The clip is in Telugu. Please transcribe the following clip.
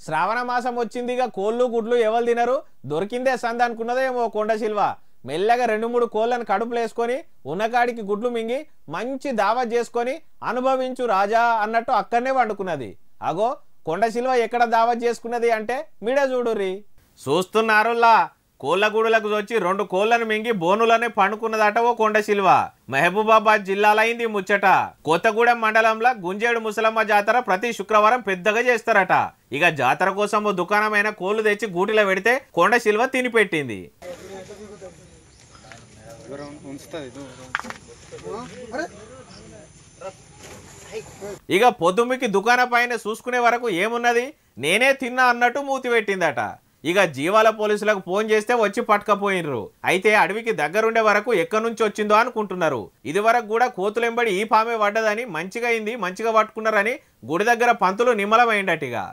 శ్రావణ మాసం వచ్చిందిగా కోళ్ళు గుడ్లు ఎవరు తినరు దొరికిందే సంద అనుకున్నదేమో కొండశిల్వ మెల్లగా 2-3 కోళ్ళను కడుపులో వేసుకొని ఉన్నకాడికి గుడ్లు మింగి మంచి దావత్ చేసుకొని అనుభవించు రాజా అన్నట్టు అక్కడనే వండుకున్నది. అగో కొండశిల్వ ఎక్కడ దావత్ చేసుకున్నది అంటే మీడ చూడుర్రి. చూస్తున్నారులా కోళ్ళగూడులకు వచ్చి 2 కోళ్లను మింగి బోనులనే పండుకున్నదట ఓ కొండశిల్వ. మహబూబాబాద్ జిల్లాలైంది ముచ్చట. కొత్తగూడెం మండలంలో గుంజేడు ముసలమ్మ జాతర ప్రతి శుక్రవారం పెద్దగా చేస్తారట. ఇక జాతర కోసం ఓ దుకాణమైన కోళ్లు తెచ్చి గూటిలో పెడితే కొండశిల్వ తినిపెట్టింది. ఇక పొద్దుమికి దుకాణం పైన చూసుకునే వరకు ఏమున్నది నేనే తిన్నా అన్నట్టు మూతి పెట్టిందట. ఇక జీవాల పోలీసులకు ఫోన్ చేస్తే వచ్చి పట్టుకపోయినరు. అయితే అడవికి దగ్గరుండే వరకు ఎక్కడి నుంచి వచ్చిందో అనుకుంటున్నారు. ఇది వరకు కూడా కోతులెంబడి ఈ పామే పడ్డదని మంచిగా అయింది మంచిగా పట్టుకున్నారని గుడి దగ్గర పంతులు నిమ్మలమైందటిగా.